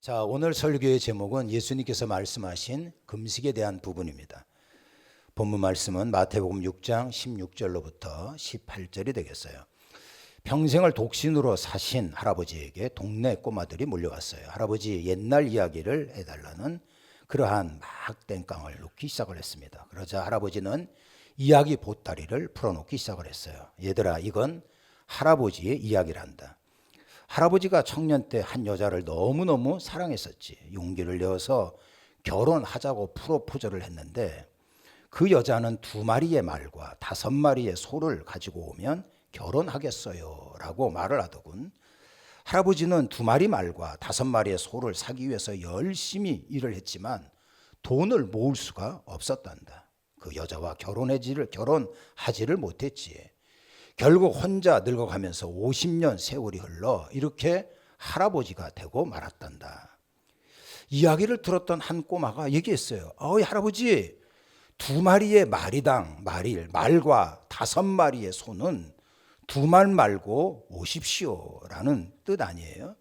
자, 오늘 설교의 제목은 예수님께서 말씀하신 금식에 대한 부분입니다. 본문 말씀은 마태복음 6장 16절로부터 18절이 되겠어요. 평생을 독신으로 사신 할아버지에게 동네 꼬마들이 몰려왔어요. 할아버지 옛날 이야기를 해달라는 그러한 막 땡깡을 놓기 시작을 했습니다. 그러자 할아버지는 이야기 보따리를 풀어놓기 시작을 했어요. 얘들아, 이건 할아버지의 이야기란다. 할아버지가 청년 때 한 여자를 너무너무 사랑했었지. 용기를 내어서 결혼하자고 프로포즈를 했는데 그 여자는 2마리의 말과 5마리의 소를 가지고 오면 결혼하겠어요 라고 말을 하더군. 할아버지는 2마리 말과 5마리의 소를 사기 위해서 열심히 일을 했지만 돈을 모을 수가 없었단다. 그 여자와 결혼하지를 못했지. 결국 혼자 늙어가면서 50년 세월이 흘러 이렇게 할아버지가 되고 말았단다. 이야기를 들었던 한 꼬마가 얘기했어요. 할아버지, 2마리의 말과 5마리의 소는 2말 말고 오십시오 라는 뜻 아니에요?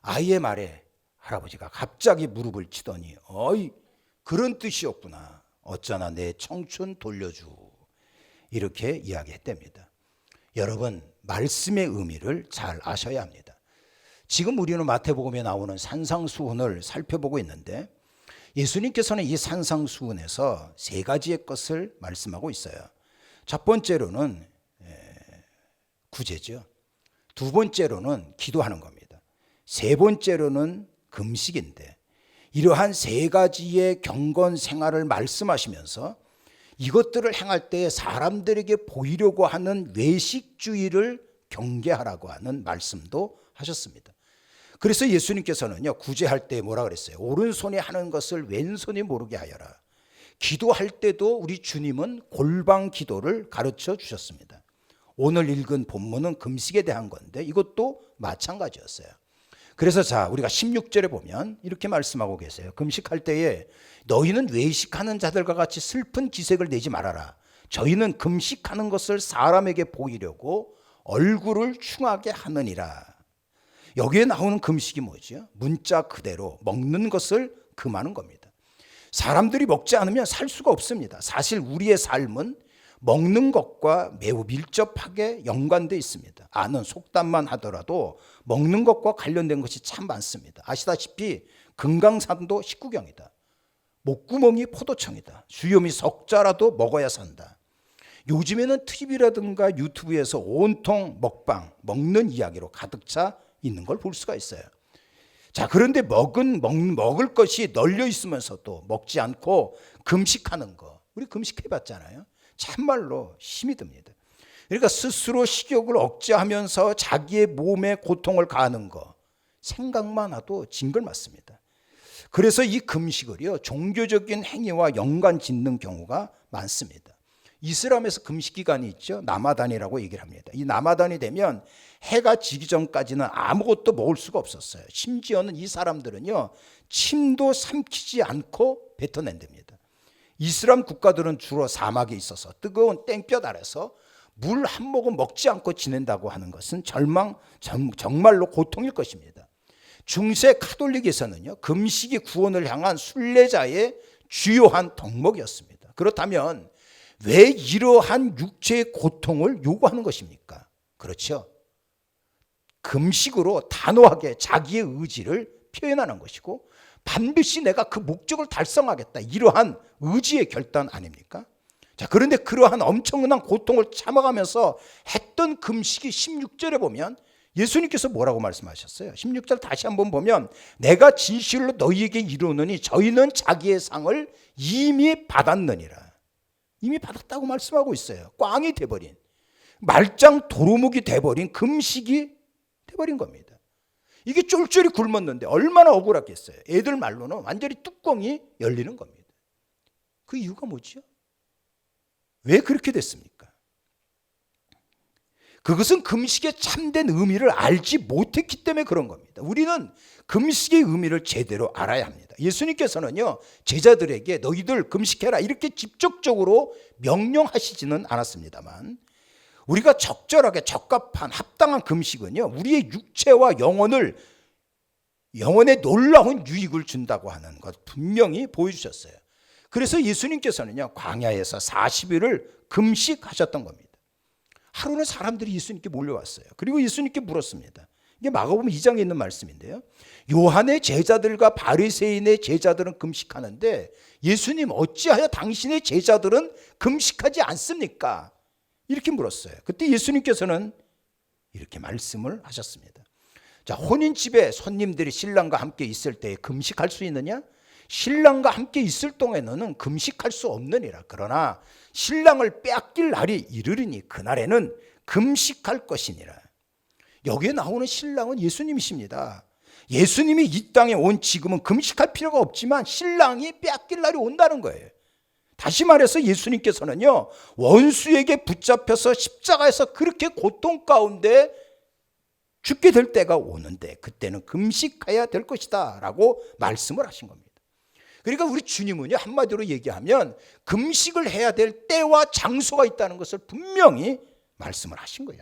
아이의 말에 할아버지가 갑자기 무릎을 치더니 그런 뜻이었구나. 어쩌나 내 청춘 돌려주. 이렇게 이야기했답니다. 여러분, 말씀의 의미를 잘 아셔야 합니다. 지금 우리는 마태복음에 나오는 산상수훈을 살펴보고 있는데 예수님께서는 이 산상수훈에서 3가지의 것을 말씀하고 있어요. 첫 번째로는 구제죠. 2번째로는 기도하는 겁니다. 3번째로는 금식인데 이러한 3가지의 경건 생활을 말씀하시면서 이것들을 행할 때 사람들에게 보이려고 하는 외식주의를 경계하라고 하는 말씀도 하셨습니다. 그래서 예수님께서는요, 구제할 때 뭐라 그랬어요? 오른손이 하는 것을 왼손이 모르게 하여라. 기도할 때도 우리 주님은 골방 기도를 가르쳐 주셨습니다. 오늘 읽은 본문은 금식에 대한 건데 이것도 마찬가지였어요. 그래서 우리가 16절에 보면 이렇게 말씀하고 계세요. 금식할 때에 너희는 외식하는 자들과 같이 슬픈 기색을 내지 말아라. 저희는 금식하는 것을 사람에게 보이려고 얼굴을 충하게 하느니라. 여기에 나오는 금식이 뭐죠? 문자 그대로 먹는 것을 금하는 겁니다. 사람들이 먹지 않으면 살 수가 없습니다. 사실 우리의 삶은 먹는 것과 매우 밀접하게 연관되어 있습니다. 아는 속담만 하더라도 먹는 것과 관련된 것이 참 많습니다. 아시다시피 금강산도 식구경이다. 목구멍이 포도청이다. 수염이 석자라도 먹어야 산다. 요즘에는 TV라든가 유튜브에서 온통 먹는 이야기로 가득 차 있는 걸 볼 수가 있어요. 그런데 먹을 것이 널려 있으면서도 먹지 않고 금식하는 거, 우리 금식해봤잖아요. 참말로 힘이 듭니다. 그러니까 스스로 식욕을 억제하면서 자기의 몸에 고통을 가하는 거 생각만 해도 징글맞습니다. 그래서 이 금식을요, 종교적인 행위와 연관 짓는 경우가 많습니다. 이슬람에서 금식 기간이 있죠. 라마단이라고 얘기를 합니다. 이 라마단이 되면 해가 지기 전까지는 아무것도 먹을 수가 없었어요. 심지어는 이 사람들은요, 침도 삼키지 않고 뱉어낸답니다. 이슬람 국가들은 주로 사막에 있어서 뜨거운 땡볕 아래서 물 한 모금 먹지 않고 지낸다고 하는 것은 정말로 고통일 것입니다. 중세 카톨릭에서는요, 금식이 구원을 향한 순례자의 주요한 덕목이었습니다. 그렇다면 왜 이러한 육체의 고통을 요구하는 것입니까? 그렇죠. 금식으로 단호하게 자기의 의지를 표현하는 것이고 반드시 내가 그 목적을 달성하겠다, 이러한 의지의 결단 아닙니까? 그런데 그러한 엄청난 고통을 참아가면서 했던 금식이 16절에 보면 예수님께서 뭐라고 말씀하셨어요? 16절 다시 한번 보면 내가 진실로 너희에게 이르노니 저희는 자기의 상을 이미 받았느니라. 이미 받았다고 말씀하고 있어요. 꽝이 돼버린, 말짱 도루묵이 돼버린 금식이 돼버린 겁니다. 이게 쫄쫄이 굶었는데 얼마나 억울하겠어요. 애들 말로는 완전히 뚜껑이 열리는 겁니다. 그 이유가 뭐죠? 왜 그렇게 됐습니까? 그것은 금식의 참된 의미를 알지 못했기 때문에 그런 겁니다. 우리는 금식의 의미를 제대로 알아야 합니다. 예수님께서는요, 제자들에게 너희들 금식해라 이렇게 직접적으로 명령하시지는 않았습니다만 우리가 적절하게 적합한 합당한 금식은요, 우리의 육체와 영혼을 영혼에 놀라운 유익을 준다고 하는 것 분명히 보여주셨어요. 그래서 예수님께서는요, 광야에서 40일을 금식하셨던 겁니다. 하루는 사람들이 예수님께 몰려왔어요. 그리고 예수님께 물었습니다. 이게 마가복음 2장에 있는 말씀인데요. 요한의 제자들과 바리새인의 제자들은 금식하는데 예수님 어찌하여 당신의 제자들은 금식하지 않습니까? 이렇게 물었어요. 그때 예수님께서는 이렇게 말씀을 하셨습니다. 자, 혼인집에 손님들이 신랑과 함께 있을 때 금식할 수 있느냐? 신랑과 함께 있을 동안에는 금식할 수 없느니라. 그러나 신랑을 빼앗길 날이 이르리니 그날에는 금식할 것이니라. 여기에 나오는 신랑은 예수님이십니다. 예수님이 이 땅에 온 지금은 금식할 필요가 없지만 신랑이 빼앗길 날이 온다는 거예요. 다시 말해서 예수님께서는요, 원수에게 붙잡혀서 십자가에서 그렇게 고통 가운데 죽게 될 때가 오는데 그때는 금식해야 될 것이다 라고 말씀을 하신 겁니다. 그러니까 우리 주님은요, 한마디로 얘기하면 금식을 해야 될 때와 장소가 있다는 것을 분명히 말씀을 하신 거예요.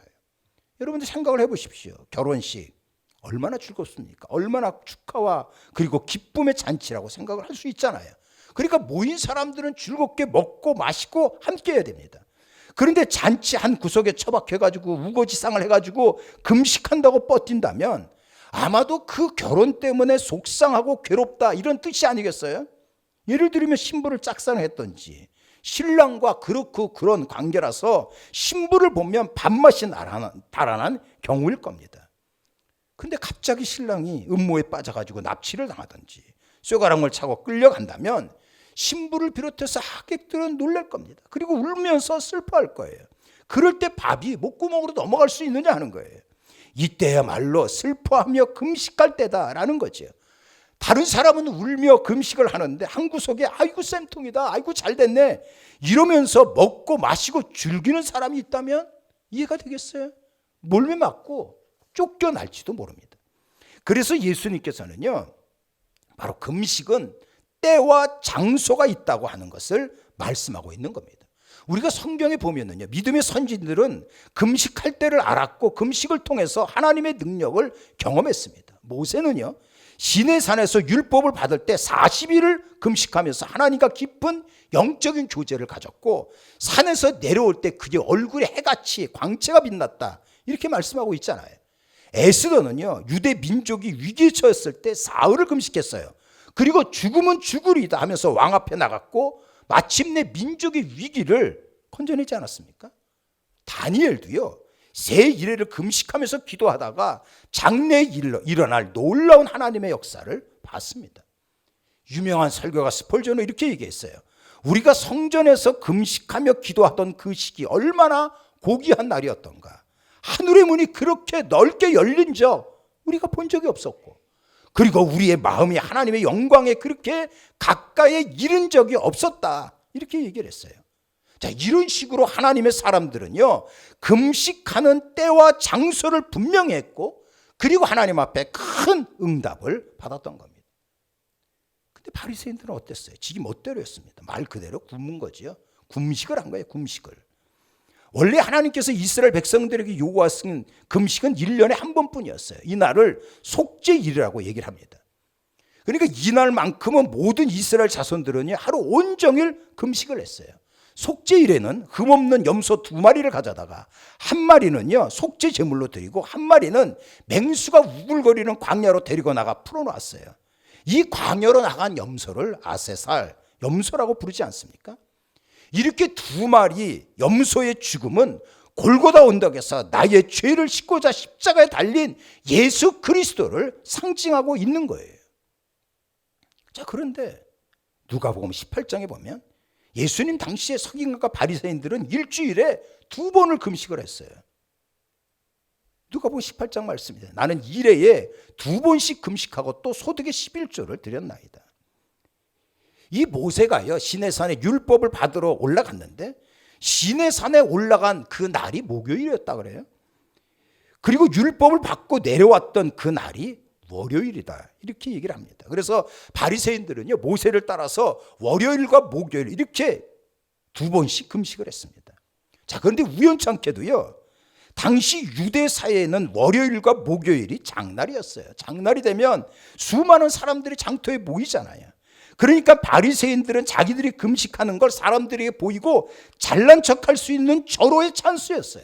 여러분들 생각을 해보십시오. 결혼식 얼마나 즐겁습니까? 얼마나 축하와 그리고 기쁨의 잔치라고 생각을 할 수 있잖아요. 그러니까 모인 사람들은 즐겁게 먹고 마시고 함께 해야 됩니다. 그런데 잔치 한 구석에 처박혀가지고 우거지상을 해가지고 금식한다고 버틴다면 아마도 그 결혼 때문에 속상하고 괴롭다 이런 뜻이 아니겠어요? 예를 들면 신부를 짝사랑했던지 신랑과 그런 관계라서 신부를 보면 밥맛이 달아난 경우일 겁니다. 근데 갑자기 신랑이 음모에 빠져가지고 납치를 당하든지 쇠가락을 차고 끌려간다면 신부를 비롯해서 하객들은 놀랄 겁니다. 그리고 울면서 슬퍼할 거예요. 그럴 때 밥이 목구멍으로 넘어갈 수 있느냐 하는 거예요. 이때야말로 슬퍼하며 금식할 때다라는 거죠. 다른 사람은 울며 금식을 하는데 한 구석에 아이고 쌤통이다, 아이고 잘됐네 이러면서 먹고 마시고 즐기는 사람이 있다면 이해가 되겠어요? 몰매 맞고 쫓겨날지도 모릅니다. 그래서 예수님께서는요, 바로 금식은 때와 장소가 있다고 하는 것을 말씀하고 있는 겁니다. 우리가 성경에 보면은요, 믿음의 선진들은 금식할 때를 알았고 금식을 통해서 하나님의 능력을 경험했습니다. 모세는요, 시내산에서 율법을 받을 때 40일을 금식하면서 하나님과 깊은 영적인 교제를 가졌고 산에서 내려올 때 그게 얼굴에 해같이 광채가 빛났다 이렇게 말씀하고 있잖아요. 에스더는요, 유대 민족이 위기에 처했을 때 사흘을 금식했어요. 그리고 죽으면 죽으리다 하면서 왕 앞에 나갔고 마침내 민족의 위기를 건져내지 않았습니까? 다니엘도요, 새 이래를 금식하면서 기도하다가 장래에 일어날 놀라운 하나님의 역사를 봤습니다. 유명한 설교가 스폴전은 이렇게 얘기했어요. 우리가 성전에서 금식하며 기도하던 그 시기 얼마나 고귀한 날이었던가. 하늘의 문이 그렇게 넓게 열린 적 우리가 본 적이 없었고, 그리고 우리의 마음이 하나님의 영광에 그렇게 가까이 이른 적이 없었다 이렇게 얘기를 했어요. 자, 이런 식으로 하나님의 사람들은요, 금식하는 때와 장소를 분명히 했고 그리고 하나님 앞에 큰 응답을 받았던 겁니다. 근데 바리새인들은 어땠어요? 지기 멋대로 했습니다. 말 그대로 굶은 거지요. 금식을 한 거예요. 금식을. 원래 하나님께서 이스라엘 백성들에게 요구하신 금식은 1년에 한 번뿐이었어요. 이 날을 속죄일이라고 얘기를 합니다. 그러니까 이 날만큼은 모든 이스라엘 자손들은 하루 온종일 금식을 했어요. 속죄일에는 흠없는 염소 2마리를 가져다가 한 마리는요, 속죄 제물로 드리고 한 마리는 맹수가 우글거리는 광야로 데리고 나가 풀어놨어요. 이 광야로 나간 염소를 아세살, 염소라고 부르지 않습니까? 이렇게 2마리 염소의 죽음은 골고다 언덕에서 나의 죄를 씻고자 십자가에 달린 예수 그리스도를 상징하고 있는 거예요. 자, 그런데 누가복음 18장에 보면 예수님 당시의 서기관과 바리새인들은 일주일에 2번을 금식을 했어요. 누가복음 18장 말씀입니다. 나는 일회에 2번씩 금식하고 또 소득의 11조를 드렸나이다. 이 모세가요, 시내산에 율법을 받으러 올라갔는데 시내산에 올라간 그 날이 목요일이었다 그래요. 그리고 율법을 받고 내려왔던 그 날이 월요일이다 이렇게 얘기를 합니다. 그래서 바리새인들은요, 모세를 따라서 월요일과 목요일 이렇게 2번씩 금식을 했습니다. 자, 그런데 우연찮게도요, 당시 유대 사회에는 월요일과 목요일이 장날이었어요. 장날이 되면 수많은 사람들이 장터에 모이잖아요. 그러니까 바리새인들은 자기들이 금식하는 걸 사람들에게 보이고 잘난 척할 수 있는 절호의 찬스였어요.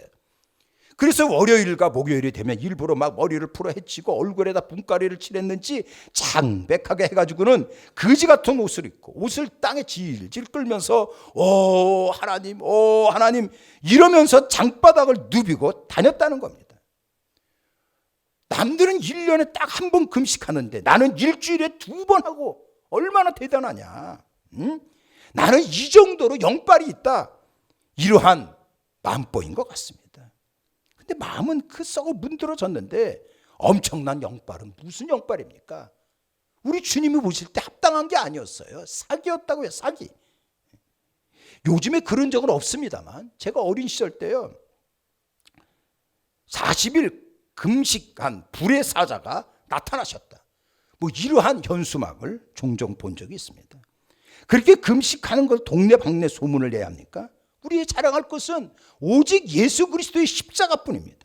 그래서 월요일과 목요일이 되면 일부러 막 머리를 풀어 헤치고 얼굴에다 분가리를 칠했는지 창백하게 해가지고는 거지 같은 옷을 입고 옷을 땅에 질질 끌면서 오 하나님 이러면서 장바닥을 누비고 다녔다는 겁니다. 남들은 1년에 딱 한 번 금식하는데 나는 일주일에 2번 하고 얼마나 대단하냐. 응? 나는 이 정도로 영빨이 있다. 이러한 마음보인 것 같습니다. 근데 마음은 그 썩어 문드러졌는데 엄청난 영빨은 무슨 영빨입니까? 우리 주님이 보실 때 합당한 게 아니었어요. 사기였다고요. 사기. 요즘에 그런 적은 없습니다만 제가 어린 시절 때요 40일 금식한 불의 사자가 나타나셨다. 뭐 이러한 현수막을 종종 본 적이 있습니다. 그렇게 금식하는 걸 동네방네 소문을 내야 합니까? 우리의 자랑할 것은 오직 예수 그리스도의 십자가뿐입니다.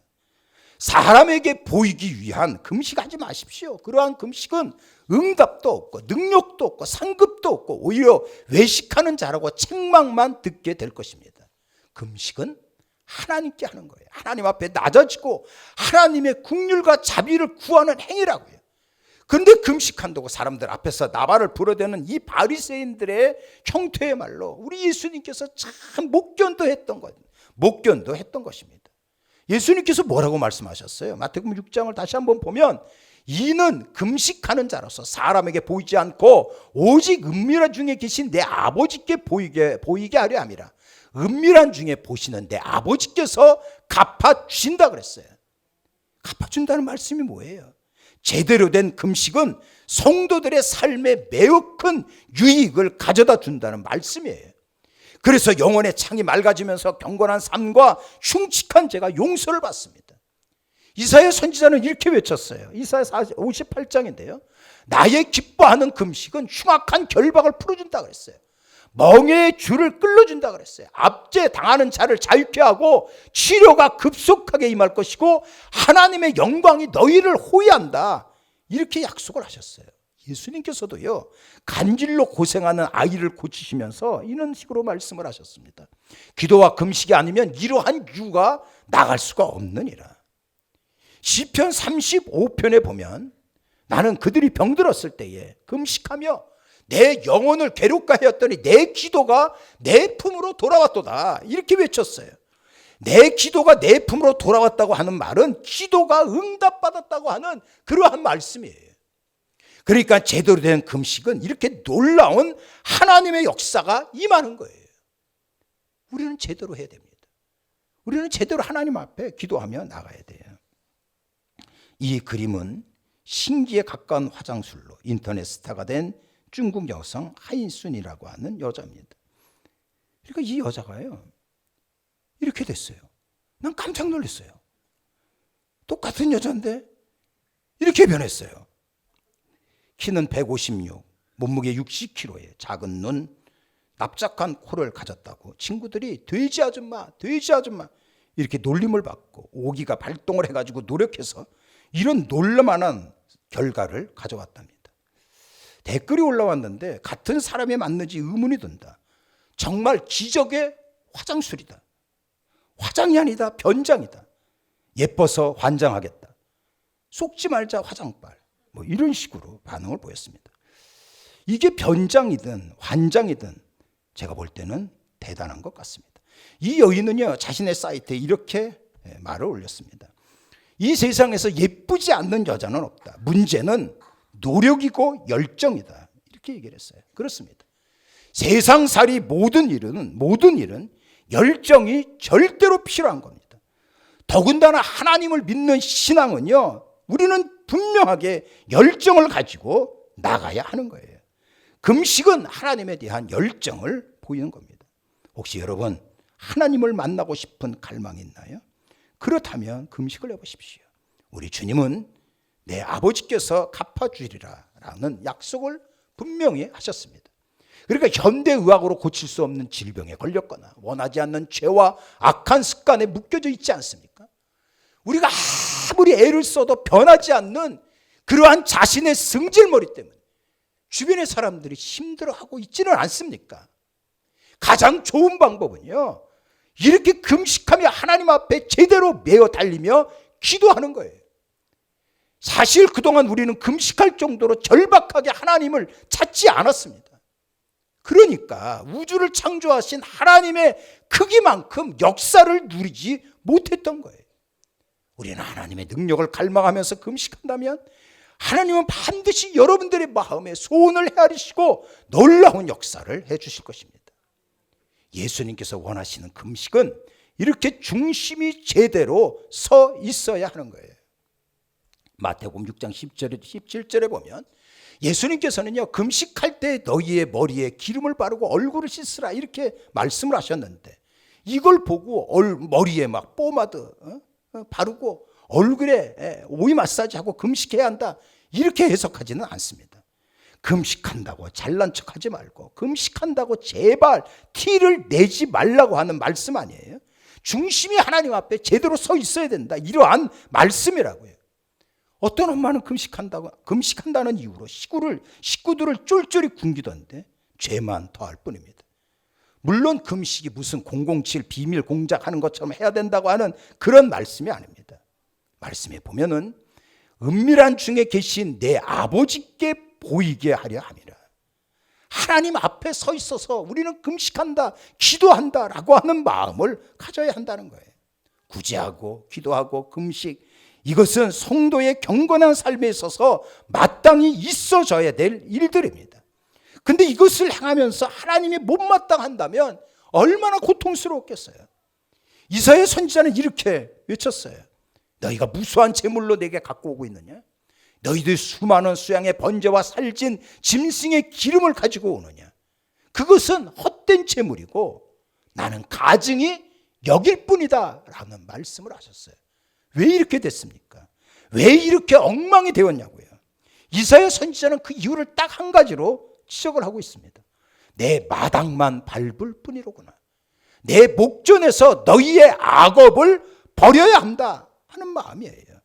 사람에게 보이기 위한 금식하지 마십시오. 그러한 금식은 응답도 없고 능력도 없고 상급도 없고 오히려 외식하는 자라고 책망만 듣게 될 것입니다. 금식은 하나님께 하는 거예요. 하나님 앞에 낮아지고 하나님의 긍휼과 자비를 구하는 행위라고요. 그런데 금식한다고 사람들 앞에서 나발을 불어대는 이 바리새인들의 형태의 말로 우리 예수님께서 참 목견도했던 것입니다. 예수님께서 뭐라고 말씀하셨어요? 마태복음 6장을 다시 한번 보면 이는 금식하는 자로서 사람에게 보이지 않고 오직 은밀한 중에 계신 내 아버지께 보이게 하려 함이라. 은밀한 중에 보시는 내 아버지께서 갚아주신다 그랬어요. 갚아준다는 말씀이 뭐예요? 제대로 된 금식은 성도들의 삶에 매우 큰 유익을 가져다 준다는 말씀이에요. 그래서 영혼의 창이 맑아지면서 경건한 삶과 흉측한 죄가 용서를 받습니다. 이사야 선지자는 이렇게 외쳤어요. 이사야 58장인데요. 나의 기뻐하는 금식은 흉악한 결박을 풀어준다 그랬어요. 멍에의 줄을 끌어준다 그랬어요. 압제 당하는 자를 자유케 하고 치료가 급속하게 임할 것이고 하나님의 영광이 너희를 호위한다. 이렇게 약속을 하셨어요. 예수님께서도요 간질로 고생하는 아이를 고치시면서 이런 식으로 말씀을 하셨습니다. 기도와 금식이 아니면 이러한 유가 나갈 수가 없느니라. 시편 35편에 보면 나는 그들이 병들었을 때에 금식하며 내 영혼을 괴롭게 하였더니 내 기도가 내 품으로 돌아왔도다. 이렇게 외쳤어요. 내 기도가 내 품으로 돌아왔다고 하는 말은 기도가 응답받았다고 하는 그러한 말씀이에요. 그러니까 제대로 된 금식은 이렇게 놀라운 하나님의 역사가 임하는 거예요. 우리는 제대로 해야 됩니다. 우리는 제대로 하나님 앞에 기도하며 나가야 돼요. 이 그림은 신기에 가까운 화장술로 인터넷 스타가 된 중국 여성 하인순이라고 하는 여자입니다. 그러니까 이 여자가요 이렇게 됐어요. 난 깜짝 놀랐어요. 똑같은 여자인데 이렇게 변했어요. 키는 156, 몸무게 60kg에 작은 눈, 납작한 코를 가졌다고 친구들이 돼지 아줌마 이렇게 놀림을 받고 오기가 발동을 해가지고 노력해서 이런 놀라만한 결과를 가져왔답니다. 댓글이 올라왔는데 같은 사람이 맞는지 의문이 든다. 정말 기적의 화장술이다. 화장이 아니다. 변장이다. 예뻐서 환장하겠다. 속지 말자 화장빨. 뭐 이런 식으로 반응을 보였습니다. 이게 변장이든 환장이든 제가 볼 때는 대단한 것 같습니다. 이 여인은요 자신의 사이트에 이렇게 말을 올렸습니다. 이 세상에서 예쁘지 않는 여자는 없다. 문제는 노력이고 열정이다. 이렇게 얘기를 했어요. 그렇습니다. 세상살이 모든 일은 열정이 절대로 필요한 겁니다. 더군다나 하나님을 믿는 신앙은요 우리는 분명하게 열정을 가지고 나가야 하는 거예요. 금식은 하나님에 대한 열정을 보이는 겁니다. 혹시 여러분 하나님을 만나고 싶은 갈망이 있나요? 그렇다면 금식을 해보십시오. 우리 주님은 내 아버지께서 갚아주리라 라는 약속을 분명히 하셨습니다. 그러니까 현대의학으로 고칠 수 없는 질병에 걸렸거나 원하지 않는 죄와 악한 습관에 묶여져 있지 않습니까? 우리가 아무리 애를 써도 변하지 않는 그러한 자신의 성질머리 때문에 주변의 사람들이 힘들어하고 있지는 않습니까? 가장 좋은 방법은요, 이렇게 금식하며 하나님 앞에 제대로 매어 달리며 기도하는 거예요. 사실 그동안 우리는 금식할 정도로 절박하게 하나님을 찾지 않았습니다. 그러니까 우주를 창조하신 하나님의 크기만큼 역사를 누리지 못했던 거예요. 우리는 하나님의 능력을 갈망하면서 금식한다면 하나님은 반드시 여러분들의 마음에 소원을 헤아리시고 놀라운 역사를 해주실 것입니다. 예수님께서 원하시는 금식은 이렇게 중심이 제대로 서 있어야 하는 거예요. 마태복음 6장 10절에 17절에 보면 예수님께서는요, 금식할 때 너희의 머리에 기름을 바르고 얼굴을 씻으라 이렇게 말씀을 하셨는데, 이걸 보고 머리에 막 포마드 바르고 얼굴에 오이 마사지하고 금식해야 한다 이렇게 해석하지는 않습니다. 금식한다고 잘난 척하지 말고, 금식한다고 제발 티를 내지 말라고 하는 말씀 아니에요. 중심이 하나님 앞에 제대로 서 있어야 된다, 이러한 말씀이라고요. 어떤 엄마는 금식한다는 이유로 식구들을 쫄쫄이 굶기던데 죄만 더할 뿐입니다. 물론 금식이 무슨 007 비밀 공작하는 것처럼 해야 된다고 하는 그런 말씀이 아닙니다. 말씀에 보면은 은밀한 중에 계신 내 아버지께 보이게 하려 함이라. 하나님 앞에 서 있어서 우리는 금식한다, 기도한다라고 하는 마음을 가져야 한다는 거예요. 구제하고 기도하고 금식, 이것은 성도의 경건한 삶에 있어서 마땅히 있어져야 될 일들입니다. 근데 이것을 행하면서 하나님이 못마땅한다면 얼마나 고통스러웠겠어요. 이사야 선지자는 이렇게 외쳤어요. 너희가 무수한 재물로 내게 갖고 오고 있느냐? 너희들 수많은 수양의 번제와 살진 짐승의 기름을 가지고 오느냐? 그것은 헛된 재물이고 나는 가증이 여길 뿐이다 라는 말씀을 하셨어요. 왜 이렇게 됐습니까? 왜 이렇게 엉망이 되었냐고요. 이사야 선지자는 그 이유를 딱 한 가지로 지적을 하고 있습니다. 내 마당만 밟을 뿐이로구나. 내 목전에서 너희의 악업을 버려야 한다 하는 마음이에요.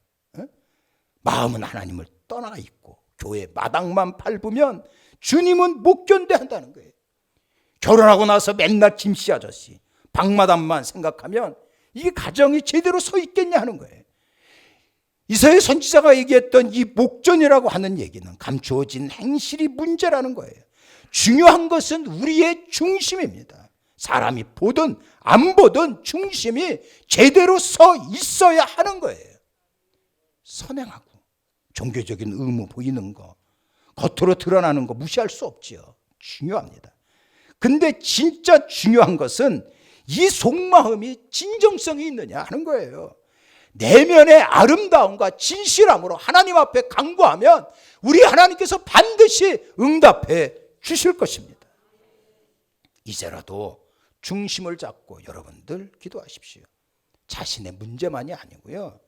마음은 하나님을 떠나 있고 교회 마당만 밟으면 주님은 못 견뎌한다는 거예요. 결혼하고 나서 맨날 김씨 아저씨 방마당만 생각하면 이게 가정이 제대로 서 있겠냐 하는 거예요. 이사야 선지자가 얘기했던 이 목전이라고 하는 얘기는 감추어진 행실이 문제라는 거예요. 중요한 것은 우리의 중심입니다. 사람이 보든 안 보든 중심이 제대로 서 있어야 하는 거예요. 선행하고 종교적인 의무 보이는 거, 겉으로 드러나는 거 무시할 수 없지요. 중요합니다. 근데 진짜 중요한 것은 이 속마음이 진정성이 있느냐 하는 거예요. 내면의 아름다움과 진실함으로 하나님 앞에 간구하면 우리 하나님께서 반드시 응답해 주실 것입니다. 이제라도 중심을 잡고 여러분들 기도하십시오. 자신의 문제만이 아니고요,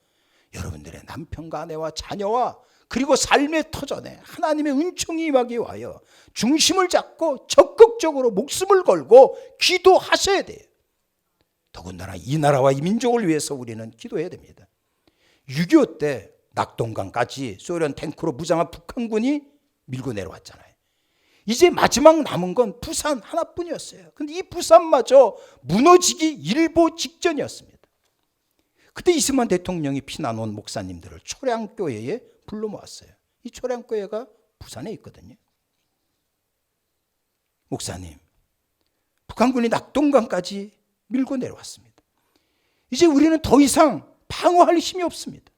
여러분들의 남편과 아내와 자녀와 그리고 삶의 터전에 하나님의 은총이 임하기 위하여 중심을 잡고 적극적으로 목숨을 걸고 기도하셔야 돼요. 더군다나 이 나라와 이 민족을 위해서 우리는 기도해야 됩니다. 6.25 때 낙동강까지 소련 탱크로 무장한 북한군이 밀고 내려왔잖아요. 이제 마지막 남은 건 부산 하나뿐이었어요. 근데 이 부산마저 무너지기 일보 직전이었습니다. 그때 이승만 대통령이 피난 온 목사님들을 초량교회에 불러 모았어요. 이 초량교회가 부산에 있거든요. 목사님, 북한군이 낙동강까지 밀고 내려왔습니다. 이제 우리는 더 이상 방어할 힘이 없습니다.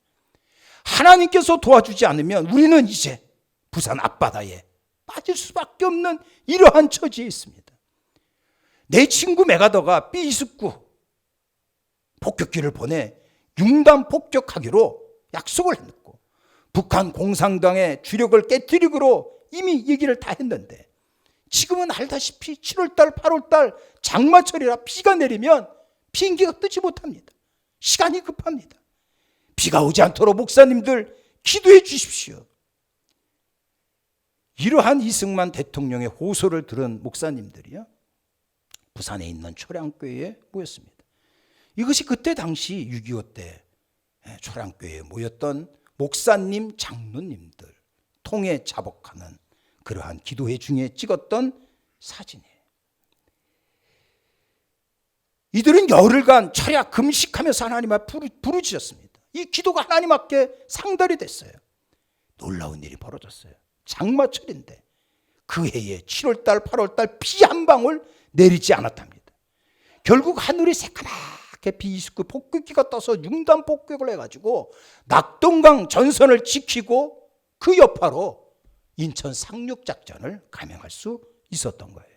하나님께서 도와주지 않으면 우리는 이제 부산 앞바다에 빠질 수밖에 없는 이러한 처지에 있습니다. 내 친구 메가더가 B29 폭격기를 보내 융단 폭격하기로 약속을 했고, 북한 공산당의 주력을 깨뜨리기로 이미 얘기를 다 했는데, 지금은 알다시피 7월달 8월달 장마철이라 비가 내리면 비행기가 뜨지 못합니다. 시간이 급합니다. 비가 오지 않도록 목사님들 기도해 주십시오. 이러한 이승만 대통령의 호소를 들은 목사님들이요, 부산에 있는 초량교회에 모였습니다. 이것이 그때 당시 6.25 때 초량교회에 모였던 목사님, 장로님들 통해 자복하는 그러한 기도회 중에 찍었던 사진이에요. 이들은 열흘간 철야 금식하면서 하나님 앞에 부르짖었습니다. 이 기도가 하나님 앞에 상달이 됐어요. 놀라운 일이 벌어졌어요. 장마철인데 그 해에 7월달, 8월달 비 한 방울 내리지 않았답니다. 결국 하늘이 새까맣게 비스크 폭격기가 떠서 융단 폭격을 해가지고 낙동강 전선을 지키고 그 여파로 인천 상륙작전을 감행할 수 있었던 거예요.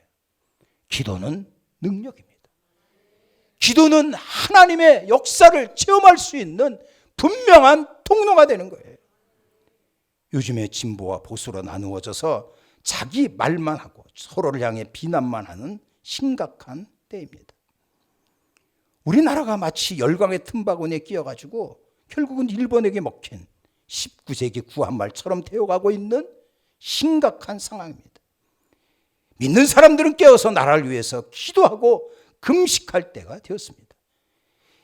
기도는 능력입니다. 기도는 하나님의 역사를 체험할 수 있는 분명한 통로가 되는 거예요. 요즘에 진보와 보수로 나누어져서 자기 말만 하고 서로를 향해 비난만 하는 심각한 때입니다. 우리나라가 마치 열강의 틈바구니에 끼어가지고 결국은 일본에게 먹힌 19세기 구한말처럼 되어가고 있는 심각한 상황입니다. 믿는 사람들은 깨어서 나라를 위해서 기도하고 금식할 때가 되었습니다.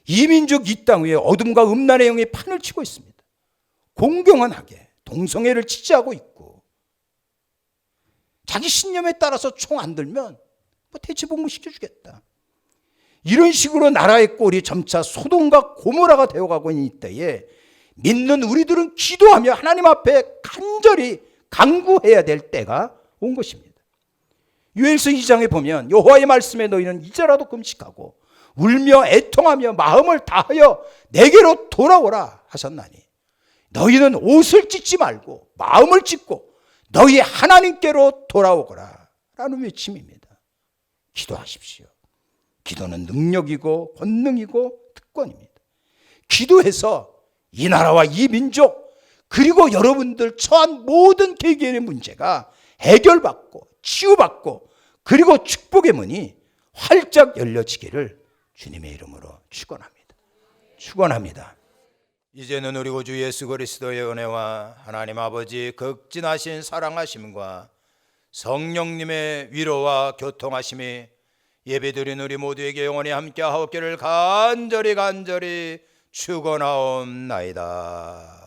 이 민족 이 땅 위에 어둠과 음란의 영이 판을 치고 있습니다. 공경원하게 동성애를 지지하고 있고 자기 신념에 따라서 총 안 들면 대체복무 시켜주겠다. 이런 식으로 나라의 꼴이 점차 소돔과 고모라가 되어가고 있는 이때에 믿는 우리들은 기도하며 하나님 앞에 간절히 간구해야 될 때가 온 것입니다. 요엘서 2장에 보면 여호와의 말씀에 너희는 이제라도 금식하고 울며 애통하며 마음을 다하여 내게로 돌아오라 하셨나니 너희는 옷을 찢지 말고 마음을 찢고 너희 하나님께로 돌아오거라 라는 외침입니다. 기도하십시오. 기도는 능력이고 권능이고 특권입니다. 기도해서 이 나라와 이 민족 그리고 여러분들 처한 모든 개개인의 문제가 해결받고 치유받고 그리고 축복의 문이 활짝 열려지기를 주님의 이름으로 축원합니다. 축원합니다. 이제는 우리 구주 예수 그리스도의 은혜와 하나님 아버지 극진하신 사랑하심과 성령님의 위로와 교통하심이 예배드린 우리 모두에게 영원히 함께하옵기를 간절히 축원하옵나이다.